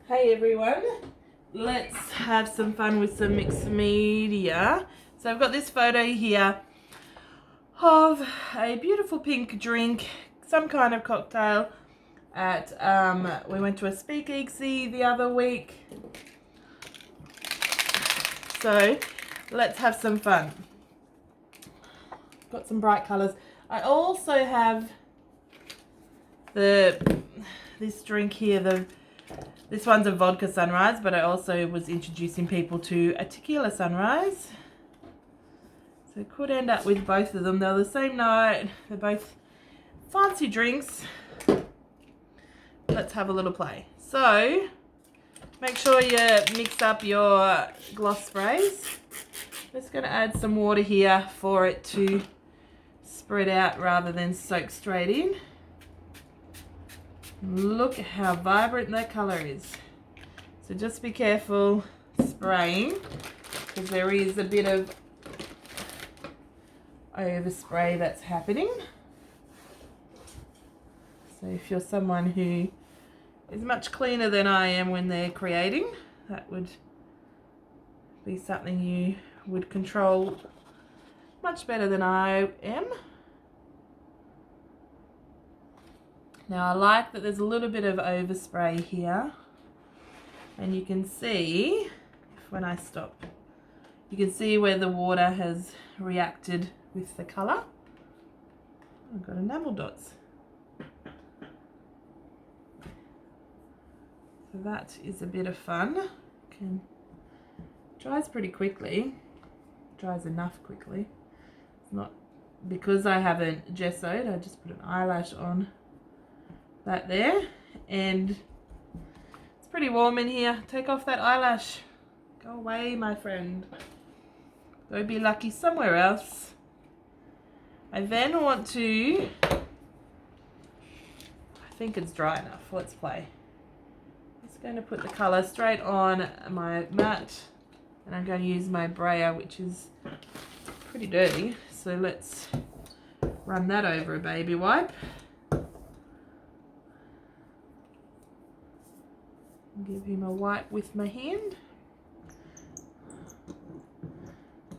Hey everyone, let's have some fun with some mixed media. So I've got this photo here of a beautiful pink drink, some kind of cocktail at, we went to a speakeasy the other week. So let's have some fun. Got some bright colours. I also have this drink here, this one's a vodka sunrise, but I also was introducing people to a tequila sunrise. So could end up with both of them. They're the same night. They're both fancy drinks. Let's have a little play. So make sure you mix up your gloss sprays. I'm just going to add some water here for it to spread out rather than soak straight in. Look how vibrant that colour is. So just be careful spraying because there is a bit of overspray that's happening. So if you're someone who is much cleaner than I am when they're creating, that would be something you would control much better than I am. Now I like that there's a little bit of overspray here, and you can see, when I stop, you can see where the water has reacted with the colour. I've got enamel dots. So that is a bit of fun. Dries pretty quickly, dries enough quickly. It's not, because I haven't gessoed, I just put an eyelash on that there, and it's pretty warm in here. Take off that eyelash. Go away, my friend. Go be lucky somewhere else. I then want to, I think it's dry enough. Let's play. I'm just going to put the colour straight on my mat, and I'm going to use my brayer, which is pretty dirty. So let's run that over a baby wipe. Give him a wipe with my hand.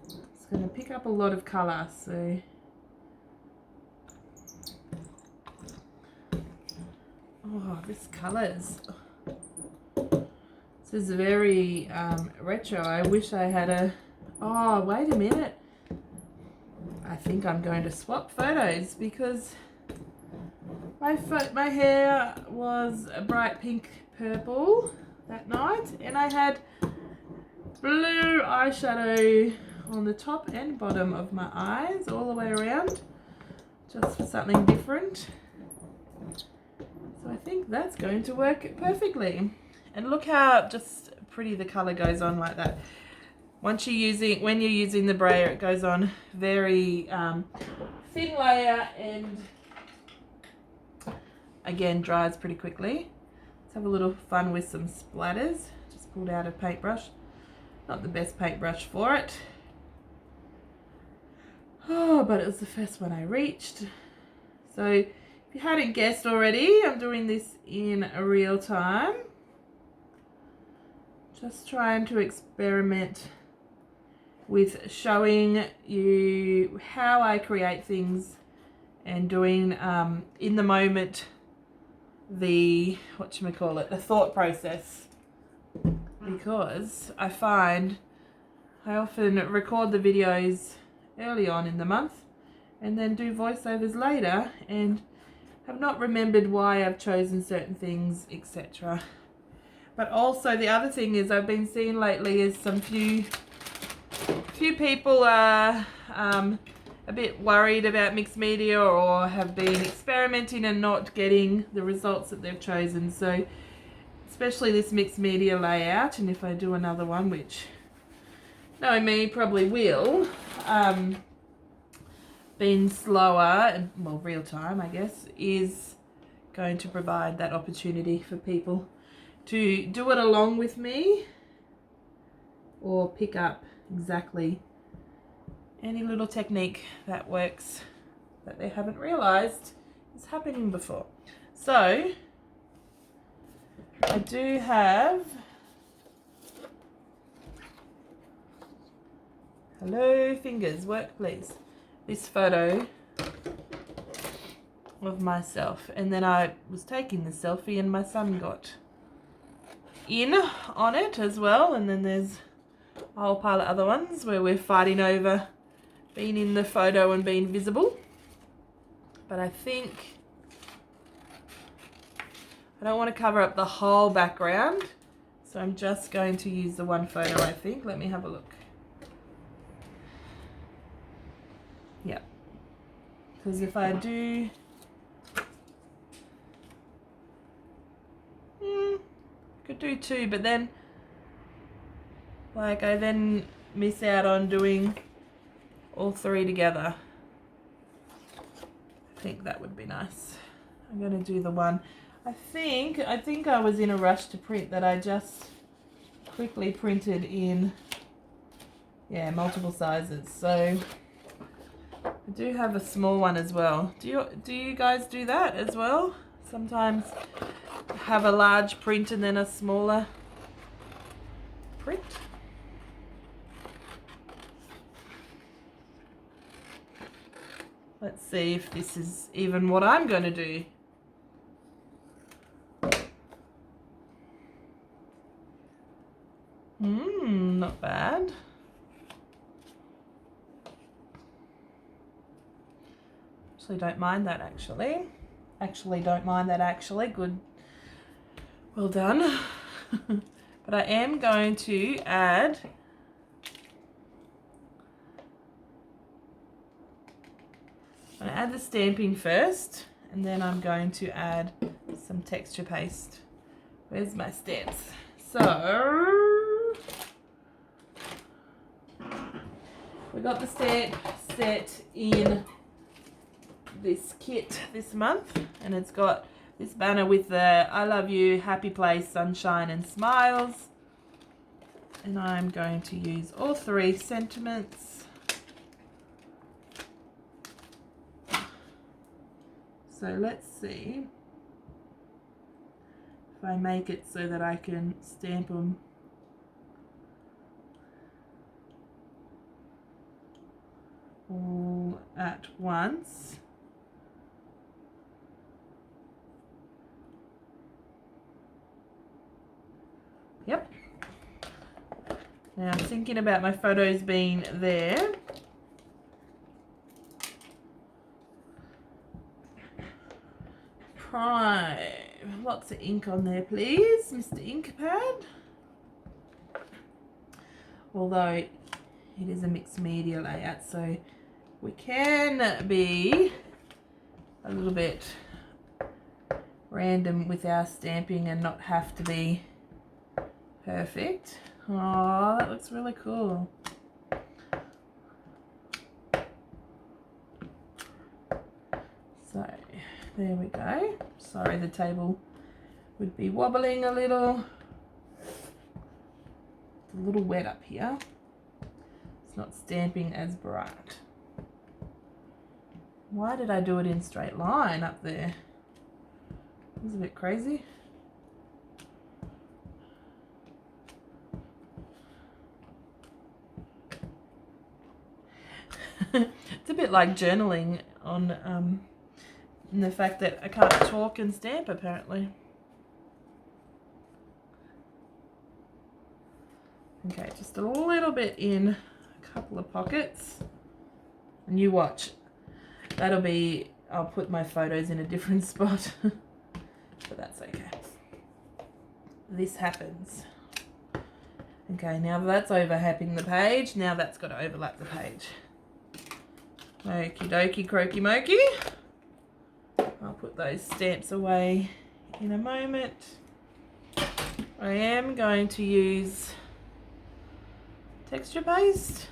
It's going to pick up a lot of colour, so oh, this colour is, this is very retro. I wish I had a, oh wait a minute, I think I'm going to swap photos because my hair was a bright pink purple that night, and I had blue eyeshadow on the top and bottom of my eyes all the way around, just for something different. So I think that's going to work perfectly. And look how just pretty the colour goes on like that. When you're using the brayer, it goes on very thin layer, and again dries pretty quickly. Let's have a little fun with some splatters. Just pulled out a paintbrush. Not the best paintbrush for it. Oh, but it was the first one I reached. So if you hadn't guessed already, I'm doing this in real time. Just trying to experiment with showing you how I create things and doing in the moment the thought process, because I find I often record the videos early on in the month and then do voiceovers later and have not remembered why I've chosen certain things, etc. But also the other thing is I've been seeing lately is some few people are a bit worried about mixed media, or have been experimenting and not getting the results that they've chosen. So especially this mixed media layout, and if I do another one, which knowing me probably will, being slower, well, real time I guess, is going to provide that opportunity for people to do it along with me, or pick up exactly any little technique that works that they haven't realized is happening before. So I do have, hello fingers, work please, this photo of myself, and then I was taking the selfie and my son got in on it as well, and then there's a whole pile of other ones where we're fighting over being in the photo and being visible. But I think I don't want to cover up the whole background, so I'm just going to use the one photo, I think. Let me have a look. Yeah, because if I do could do two, but then like I then miss out on doing all three together. I think that would be nice. I'm going to do the one. I think I was in a rush to print that I just quickly printed in, yeah, multiple sizes. So I do have a small one as well. Do you guys do that as well? Sometimes have a large print and then a smaller print. Let's see if this is even what I'm going to do. Not bad. Actually don't mind that actually. Don't mind that actually. Good. Well done. But I am going to add the stamping first, and then I'm going to add some texture paste. Where's my stamps? So we got the stamp set in this kit this month, and it's got this banner with the I love you, happy place, sunshine and smiles, and I'm going to use all three sentiments. So let's see if I make it so that I can stamp them all at once. Yep. Now I'm thinking about my photos being there. Prime. Lots of ink on there, please, Mr. Ink Pad. Although it is a mixed media layout, so we can be a little bit random with our stamping and not have to be perfect. Oh, that looks really cool. So there we go. Sorry, the table would be wobbling a little. It's a little wet up here. It's not stamping as bright. Why did I do it in straight line up there? It was a bit crazy. It's a bit like journaling on in the fact that I can't talk and stamp apparently. Okay, just a little bit in a couple of pockets, and you watch. That'll be, I'll put my photos in a different spot, but that's okay. This happens. Okay, now that's overlapping the page, now that's got to overlap the page. Okie dokie, croaky mokey. I'll put those stamps away in a moment. I am going to use texture paste.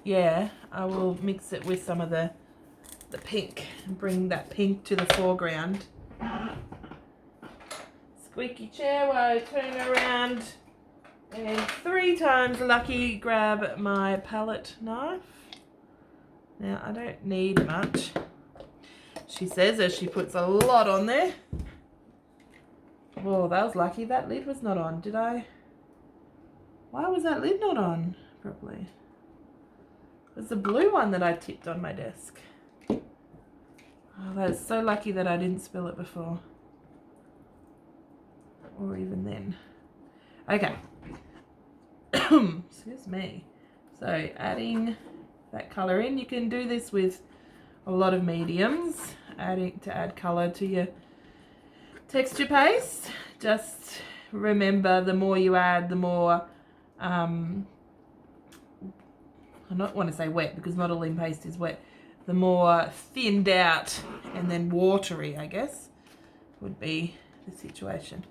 Yeah, I will mix it with some of the pink and bring that pink to the foreground. Squeaky chair while I turn around. And 3 times lucky grab my palette knife. Now I don't need much, she says, as she puts a lot on there. Oh, that was lucky. That lid was not on. Did I? Why was that lid not on properly? It was the blue one that I tipped on my desk. Oh, that's so lucky that I didn't spill it before. Or even then. Okay. Excuse me. So adding that colour in. You can do this with a lot of mediums. To add colour to your texture paste. Just remember, the more you add, the more I don't want to say wet, because modelling paste is wet. The more thinned out and then watery, I guess, would be the situation.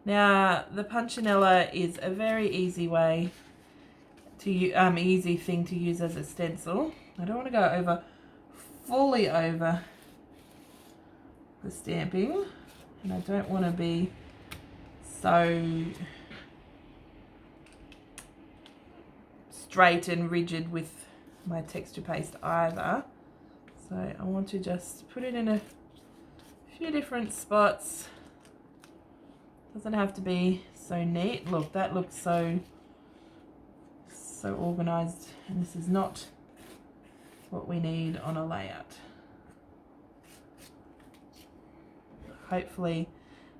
Now, the Punchinella is a very easy way to easy thing to use as a stencil. I don't want to go fully over the stamping, and I don't want to be so straight and rigid with my texture paste either. So I want to just put it in a few different spots. Doesn't have to be so neat. Look, that looks so organized, and this is not what we need on a layout. Hopefully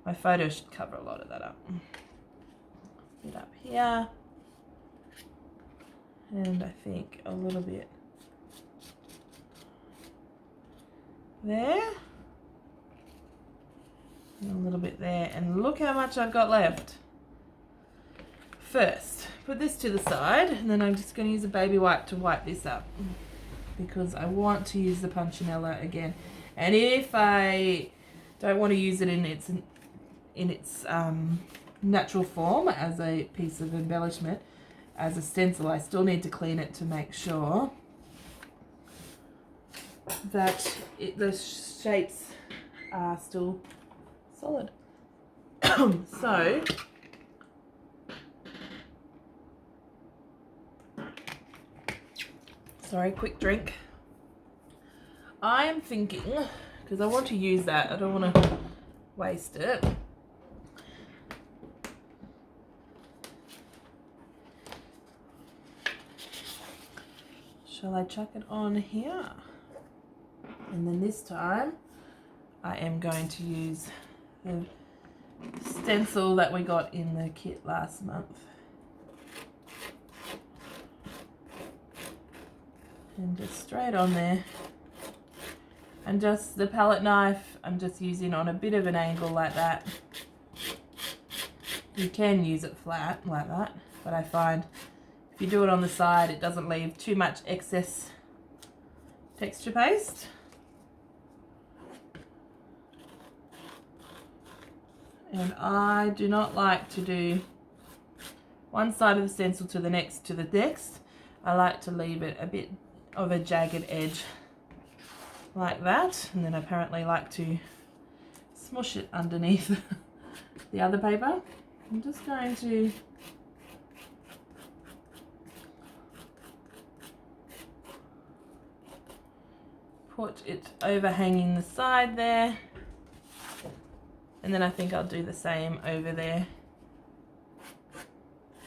my photo should cover a lot of that up. A bit up here, and I think a little bit there, and a little bit there, and look how much I've got left. First, put this to the side, and then I'm just going to use a baby wipe to wipe this up, because I want to use the Punchinella again. And if I don't want to use it in its natural form as a piece of embellishment, as a stencil, I still need to clean it to make sure that the shapes are still solid. So sorry, quick drink. I'm thinking, because I want to use that, I don't want to waste it. Shall I chuck it on here? And then this time I am going to use the stencil that we got in the kit last month. And just straight on there. And just the palette knife, I'm just using on a bit of an angle like that. You can use it flat like that, but I find if you do it on the side, it doesn't leave too much excess texture paste. And I do not like to do one side of the stencil to the next. I like to leave it a bit of a jagged edge like that, and then apparently like to smush it underneath the other paper. I'm just going to put it overhanging the side there, and then I think I'll do the same over there.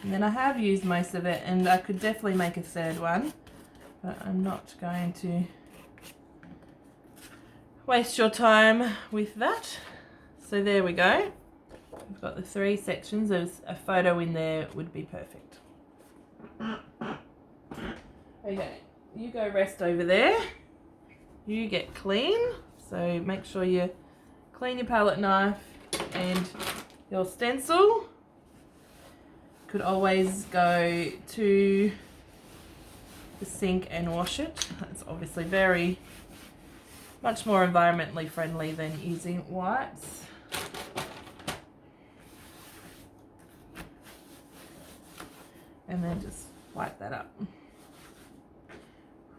And then I have used most of it, and I could definitely make a third one, but I'm not going to waste your time with that. So there we go. We've got the 3 sections. There's a photo in there, would be perfect. Okay, you go rest over there. You get clean. So make sure you clean your palette knife and your stencil. Could always go to the sink and wash it. That's obviously very much more environmentally friendly than using wipes. And then just wipe that up.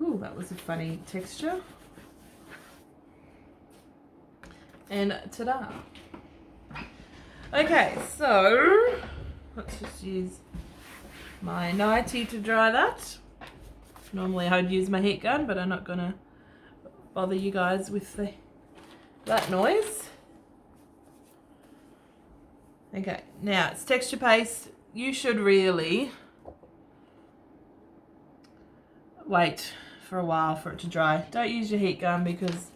Ooh, that was a funny texture. And ta-da. Okay, so let's just use my nightie to dry that. Normally I'd use my heat gun, but I'm not gonna bother you guys with that noise. Okay, now it's texture paste. You should really wait for a while for it to dry. Don't use your heat gun because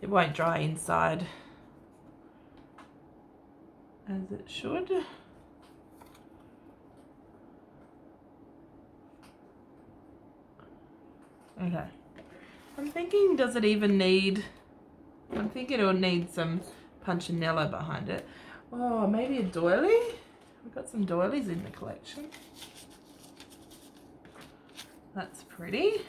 it won't dry inside as it should. Okay. I'm thinking, does it even need... I'm thinking it'll need some punchinella behind it. Oh, maybe a doily? We've got some doilies in the collection. That's pretty.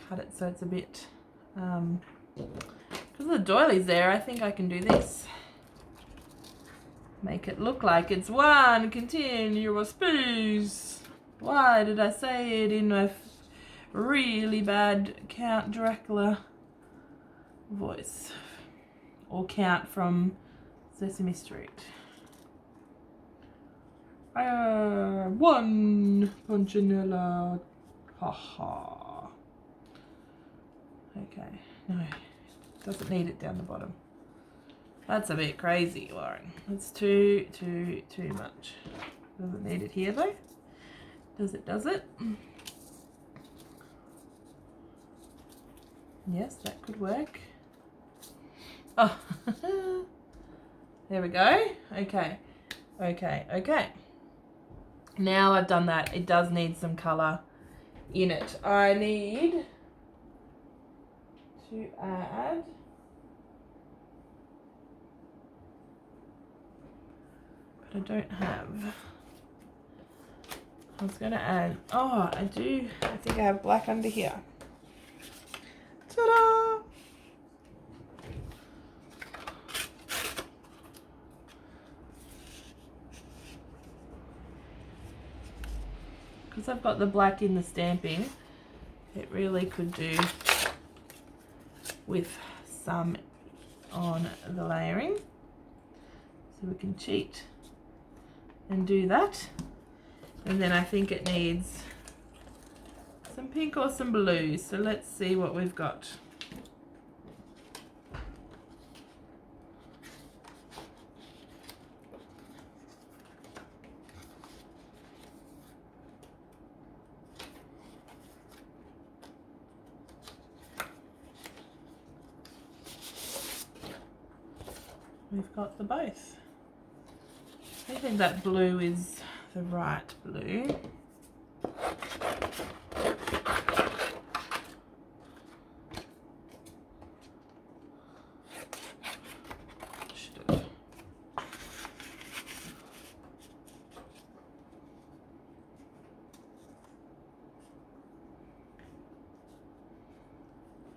Cut it so it's a bit... because the doilies there, I think I can do this. Make it look like it's one continuous piece. Why did I say it in a really bad Count Dracula voice? Or Count from Sesame Street. One punchinella. Haha. Okay, no, doesn't need it down the bottom. That's a bit crazy, Lauren. That's too much. Doesn't need it here though. Does it? Yes, that could work. Oh, there we go. Okay. Now I've done that. It does need some colour in it. I need to add I don't have. I was going to add, oh, I do. I think I have black under here. Ta-da! Because I've got the black in the stamping, it really could do with some on the layering. So we can cheat and do that. And then I think it needs some pink or some blue. So let's see what we've got. We've got the both. I think that blue is the right blue.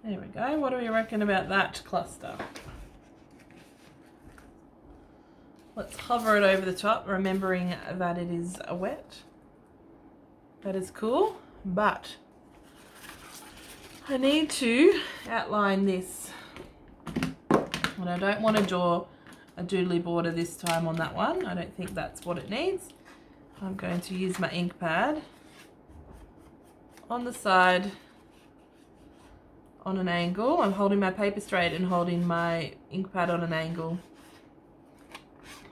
There we go. What do we reckon about that cluster? Let's hover it over the top, remembering that it is wet. That is cool, but I need to outline this. And I don't want to draw a doodly border this time on that one. I don't think that's what it needs. I'm going to use my ink pad on the side on an angle. I'm holding my paper straight and holding my ink pad on an angle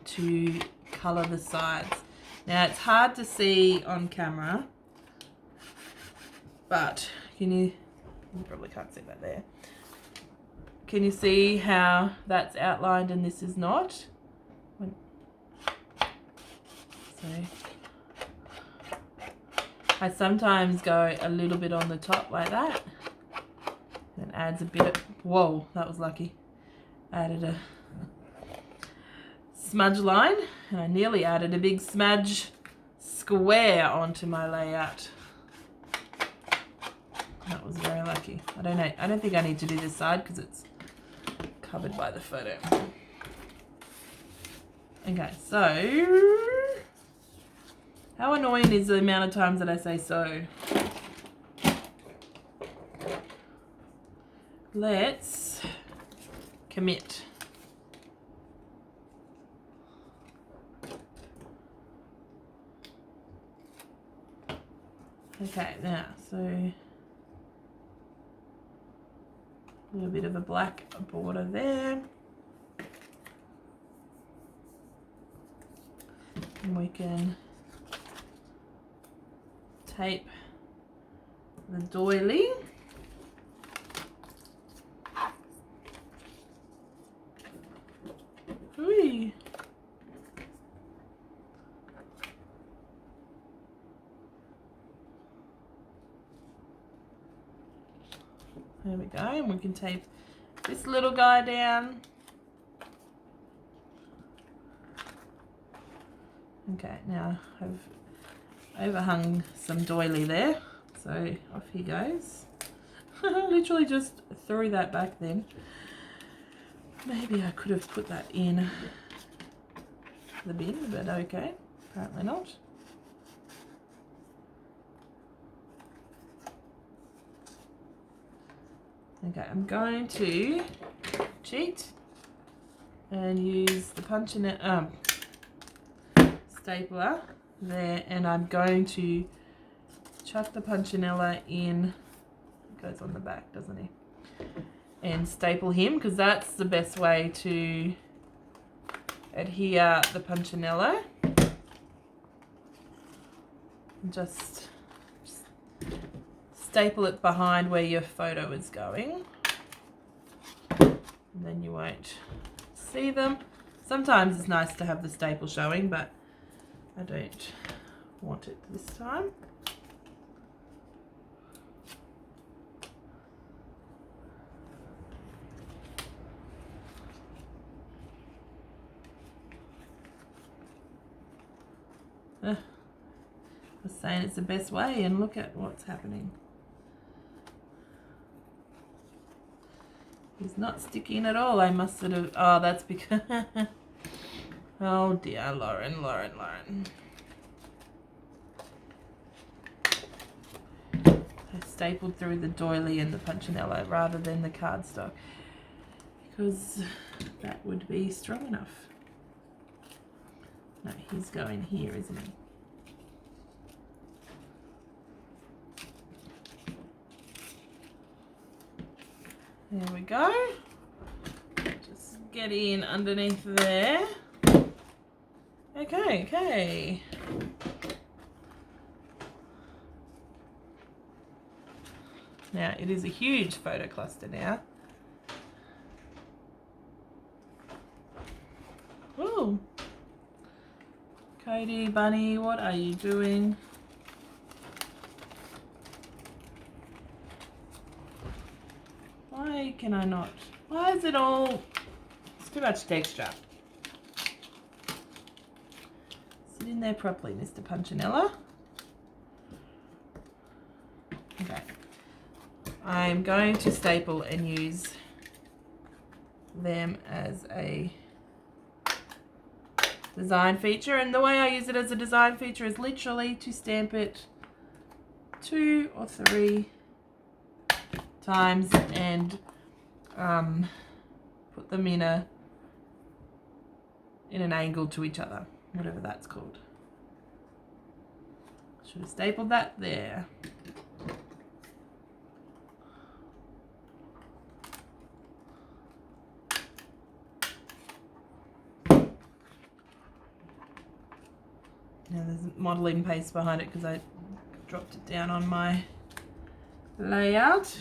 to colour the sides. Now it's hard to see on camera, but you probably can't see that there. Can you see how that's outlined and this is not? So I sometimes go a little bit on the top like that, and adds a bit of, whoa, that was lucky. Added a smudge line, and I nearly added a big smudge square onto my layout. That was very lucky. I don't think I need to do this side because it's covered by the photo. Okay, so how annoying is the amount of times that I say so? Let's commit. Okay, now, so A little bit of a black border there. And we can tape the doily. Ooh. There we go, and we can tape this little guy down. Okay, now I've overhung some doily there, so off he goes. Literally just threw that back then. Maybe I could have put that in the bin, but okay, apparently not. Okay, I'm going to cheat and use the stapler there, and I'm going to chuck the punchinella in. It goes on the back, doesn't he? And staple him, because that's the best way to adhere the punchinella. Just staple it behind where your photo is going, and then you won't see them. Sometimes it's nice to have the staple showing, but I don't want it this time. I was saying it's the best way, and look at what's happening. He's not sticking at all. I must have. Oh, that's because. Oh dear, Lauren. I stapled through the doily and the punchinella rather than the cardstock, because that would be strong enough. No, he's going here, isn't he? There we go. Just get in underneath there. Okay. Now, it is a huge photo cluster now. Ooh. Cody, Bunny, what are you doing? Why can I not? Why is it all... It's too much texture. Sit in there properly, Mr. Punchinella. Okay. I'm going to staple and use them as a design feature, and the way I use it as a design feature is literally to stamp it 2 or 3 times and put them in an angle to each other, whatever that's called. Should have stapled that there. Now there's modelling paste behind it because I dropped it down on my layout.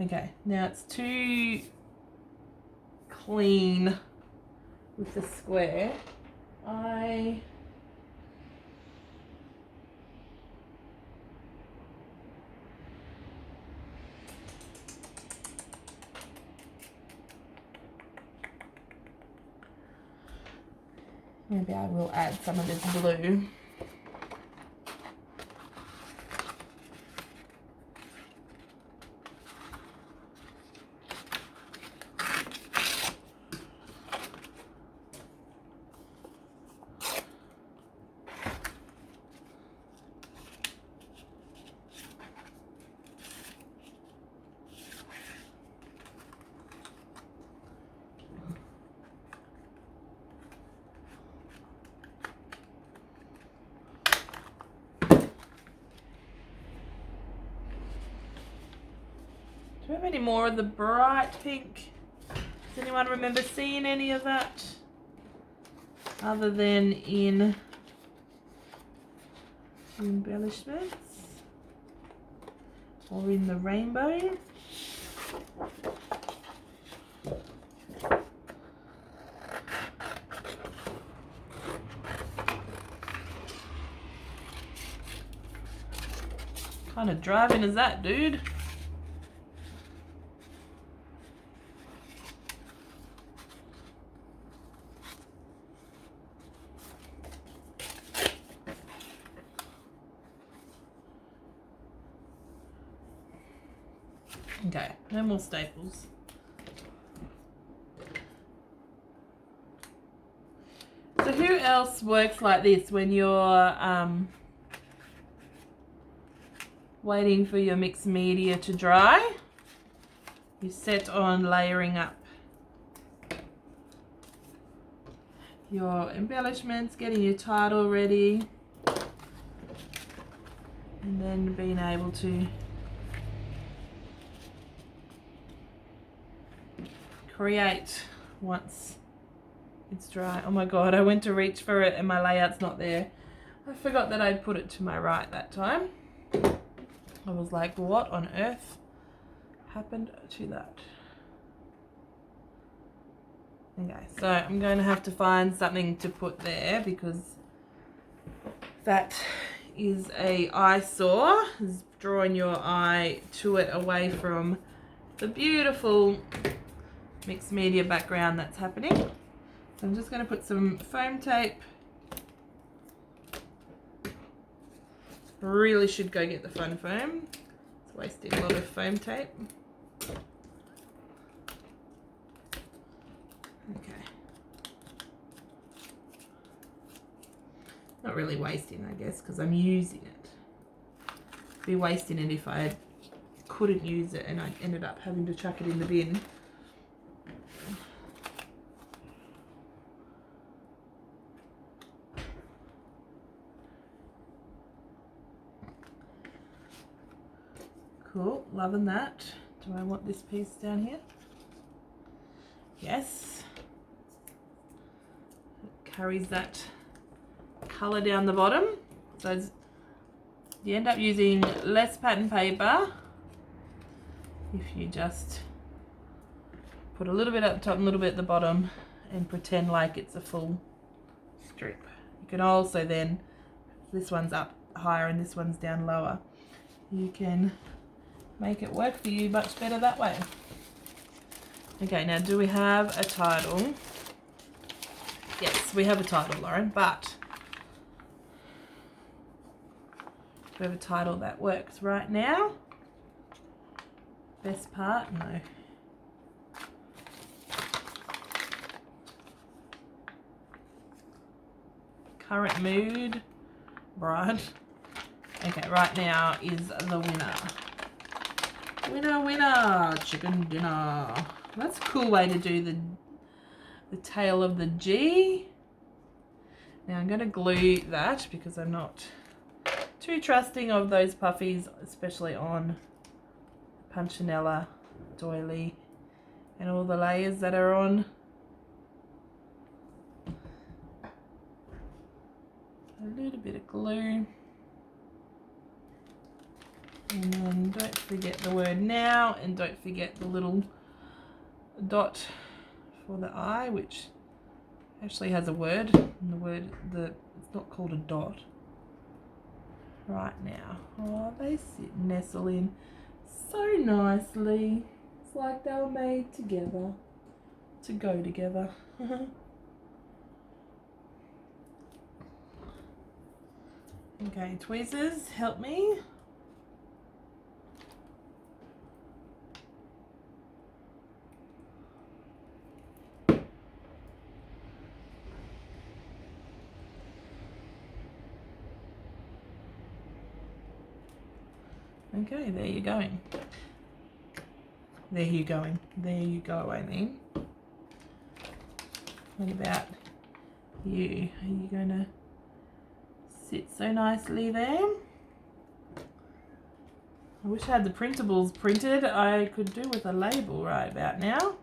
Okay, now it's too clean with the square. Maybe I will add some of this blue. have any more of the bright pink. Does anyone remember seeing any of that? Other than in embellishments or in the rainbow. What kind of driving is that, dude? Okay, no more staples. So who else works like this when you're waiting for your mixed media to dry? You set on layering up your embellishments, getting your title ready, and then being able to create once it's dry. Oh my god, I went to reach for it and my layout's not there. I forgot that I'd put it to my right that time. I was like, what on earth happened to that? Okay, so I'm going to have to find something to put there because that is a eyesore. It's drawing your eye to it away from the beautiful mixed media background that's happening. So I'm just going to put some foam tape. Really should go get the fun foam. It's wasting a lot of foam tape. Okay. Not really wasting, I guess, because I'm using it. I'd be wasting it if I couldn't use it and I ended up having to chuck it in the bin. Cool, loving that. Do I want this piece down here? Yes. It carries that colour down the bottom. So you end up using less pattern paper if you just put a little bit at the top and a little bit at the bottom and pretend like it's a full strip. You can also then, this one's up higher and this one's down lower, you can make it work for you much better that way. Okay, now do we have a title? Yes, we have a title, Lauren, but do we have a title that works right now? Best part? No. Current mood? Bride. Okay, right now is the winner. Winner, winner, chicken dinner. That's a cool way to do the tail of the G. Now I'm going to glue that because I'm not too trusting of those puffies, especially on Punchinella, doily, and all the layers that are on. A little bit of glue. And then don't forget the word now, and don't forget the little dot for the eye, which actually has a word. And it's not called a dot. Right now. Oh, they nestle in so nicely. It's like they were made together to go together. Okay, tweezers, help me. Okay, there you're going. There you going. There you go, I mean. What about you? Are you going to sit so nicely there? I wish I had the printables printed. I could do with a label right about now.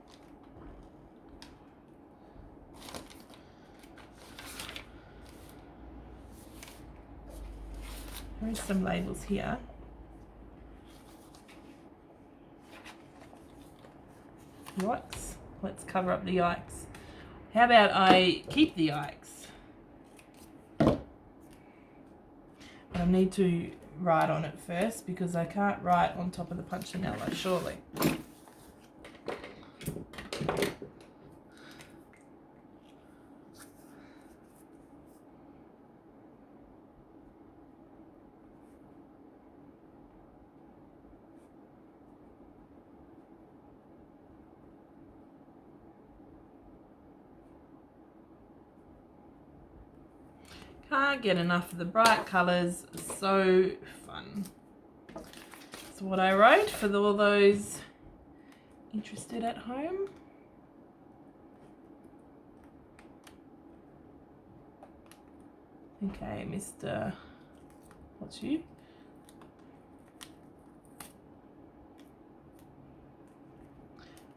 There is some labels here. Yikes. Let's cover up the yikes. How about I keep the yikes? But I need to write on it first because I can't write on top of the punchinello, surely. Can't get enough of the bright colours, so fun. That's what I wrote for all those interested at home. Okay, Mr. What's you?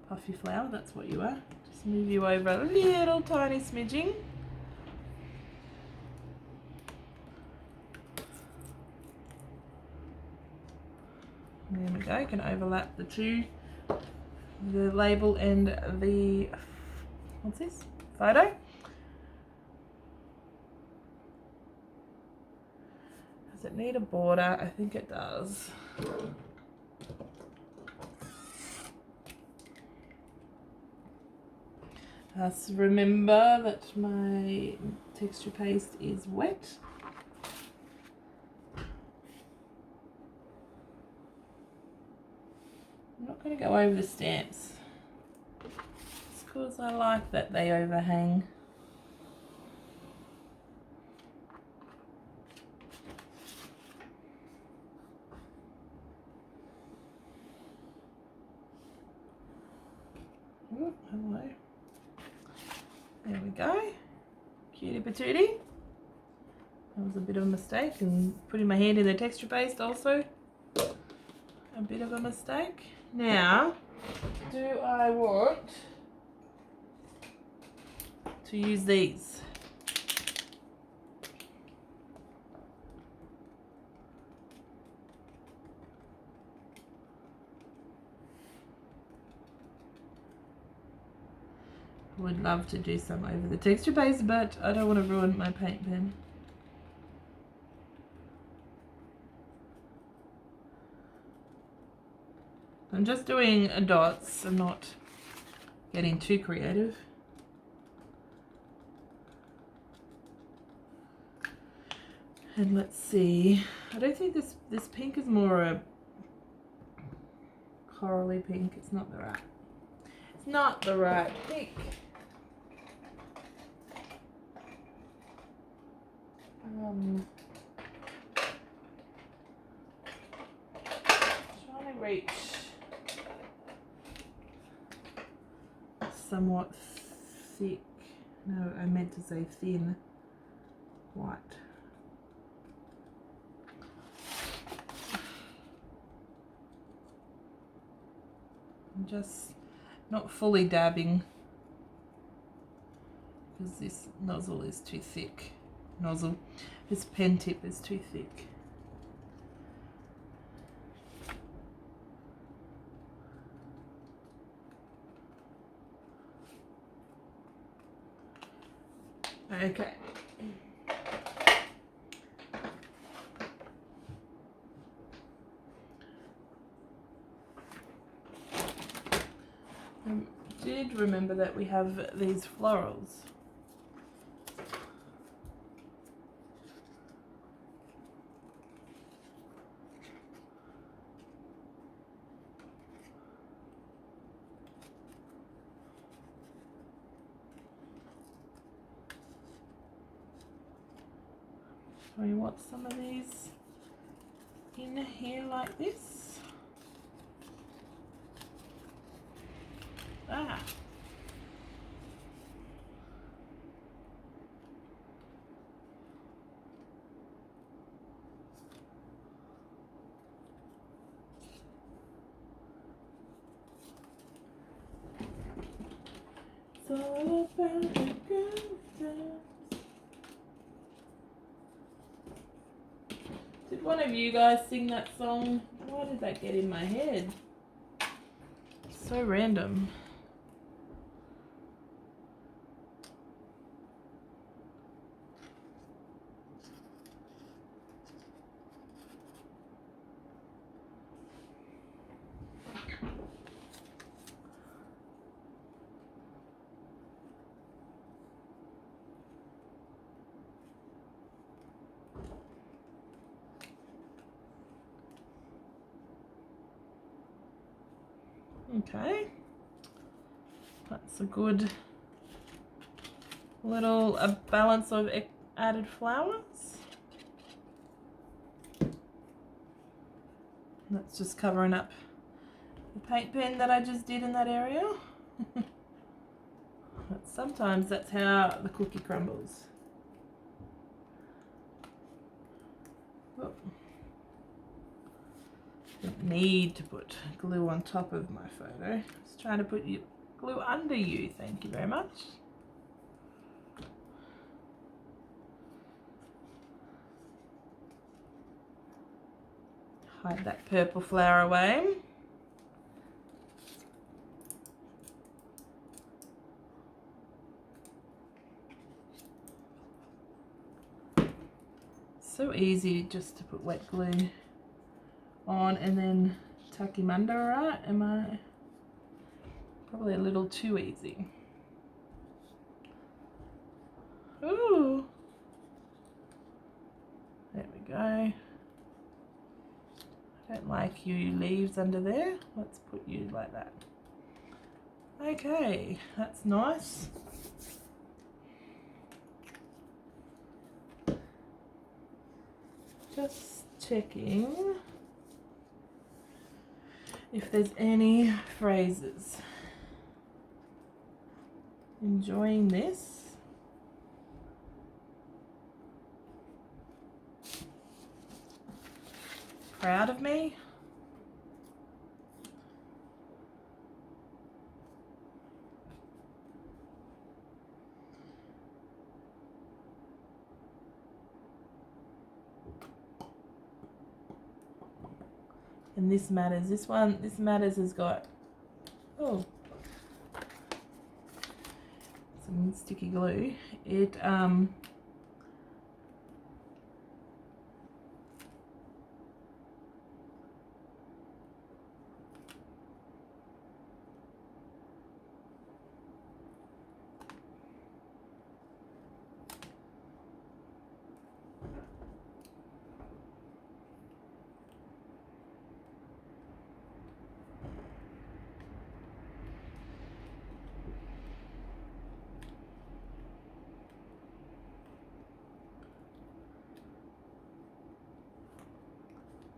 Puffy flower, that's what you are. Just move you over a little tiny smidging. There we go, can overlap the two, the label and the, what's this, photo. Does it need a border? I think it does. Just remember that my texture paste is wet. I'm not going to go over the stamps. It's because I like that they overhang. Oh, hello. There we go. Cutie patootie. That was a bit of a mistake, and putting my hand in the texture paste also a bit of a mistake. Now, do I want to use these? Would love to do some over the texture paste, but I don't want to ruin my paint pen. I'm just doing dots. I'm not getting too creative. And let's see. I don't think this pink is more a corally pink. It's not the right. It's not the right pink. Trying to reach somewhat thick. No, I meant to say thin white. I'm just not fully dabbing because this nozzle is too thick. This pen tip is too thick. Okay. I did remember that we have these florals. So you want some of these in here like this. Ah. It's all about the good times. Did one of you guys sing that song? Why did that get in my head? So random. Okay, that's a good little balance of added flowers. That's just covering up the paint pen that I just did in that area. But sometimes that's how the cookie crumbles. Oh. Don't need to put glue on top of my photo. Just trying to put glue under you. Thank you very much. Hide that purple flower away. So easy just to put wet glue on and then tuck him under, right? Am I? Probably a little too easy. Ooh. There we go. I don't like you leaves under there. Let's put you like that. Okay, that's nice. Just checking if there's any phrases. Enjoying this. Proud of me. And this matters. This matters has got, oh, some sticky glue. It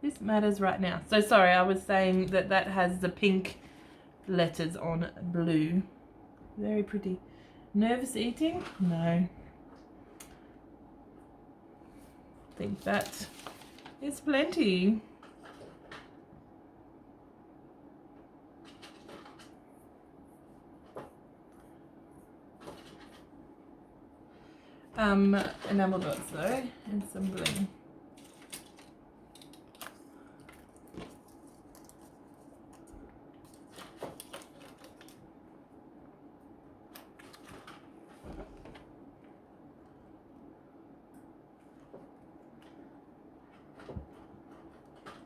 this matters right now. So sorry, I was saying that that has the pink letters on blue. Very pretty. Nervous eating? No. I think that is plenty. Enamel dots though, and some bling.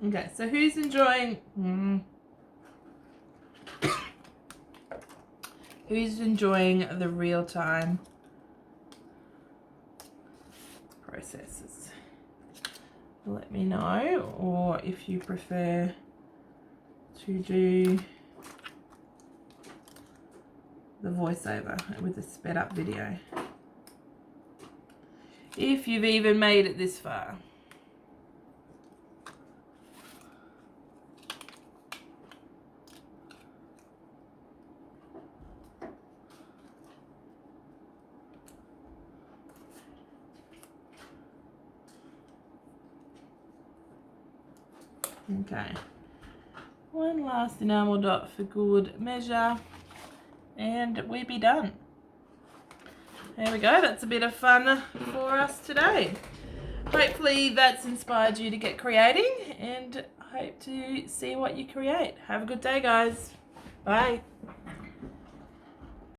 Okay, so who's enjoying who's enjoying the real-time processes? Let me know, or if you prefer to do the voiceover with a sped up video. If you've even made it this far. Okay, one last enamel dot for good measure and we'll be done. There we go, that's a bit of fun for us today. Hopefully that's inspired you to get creating, and I hope to see what you create. Have a good day, guys. Bye.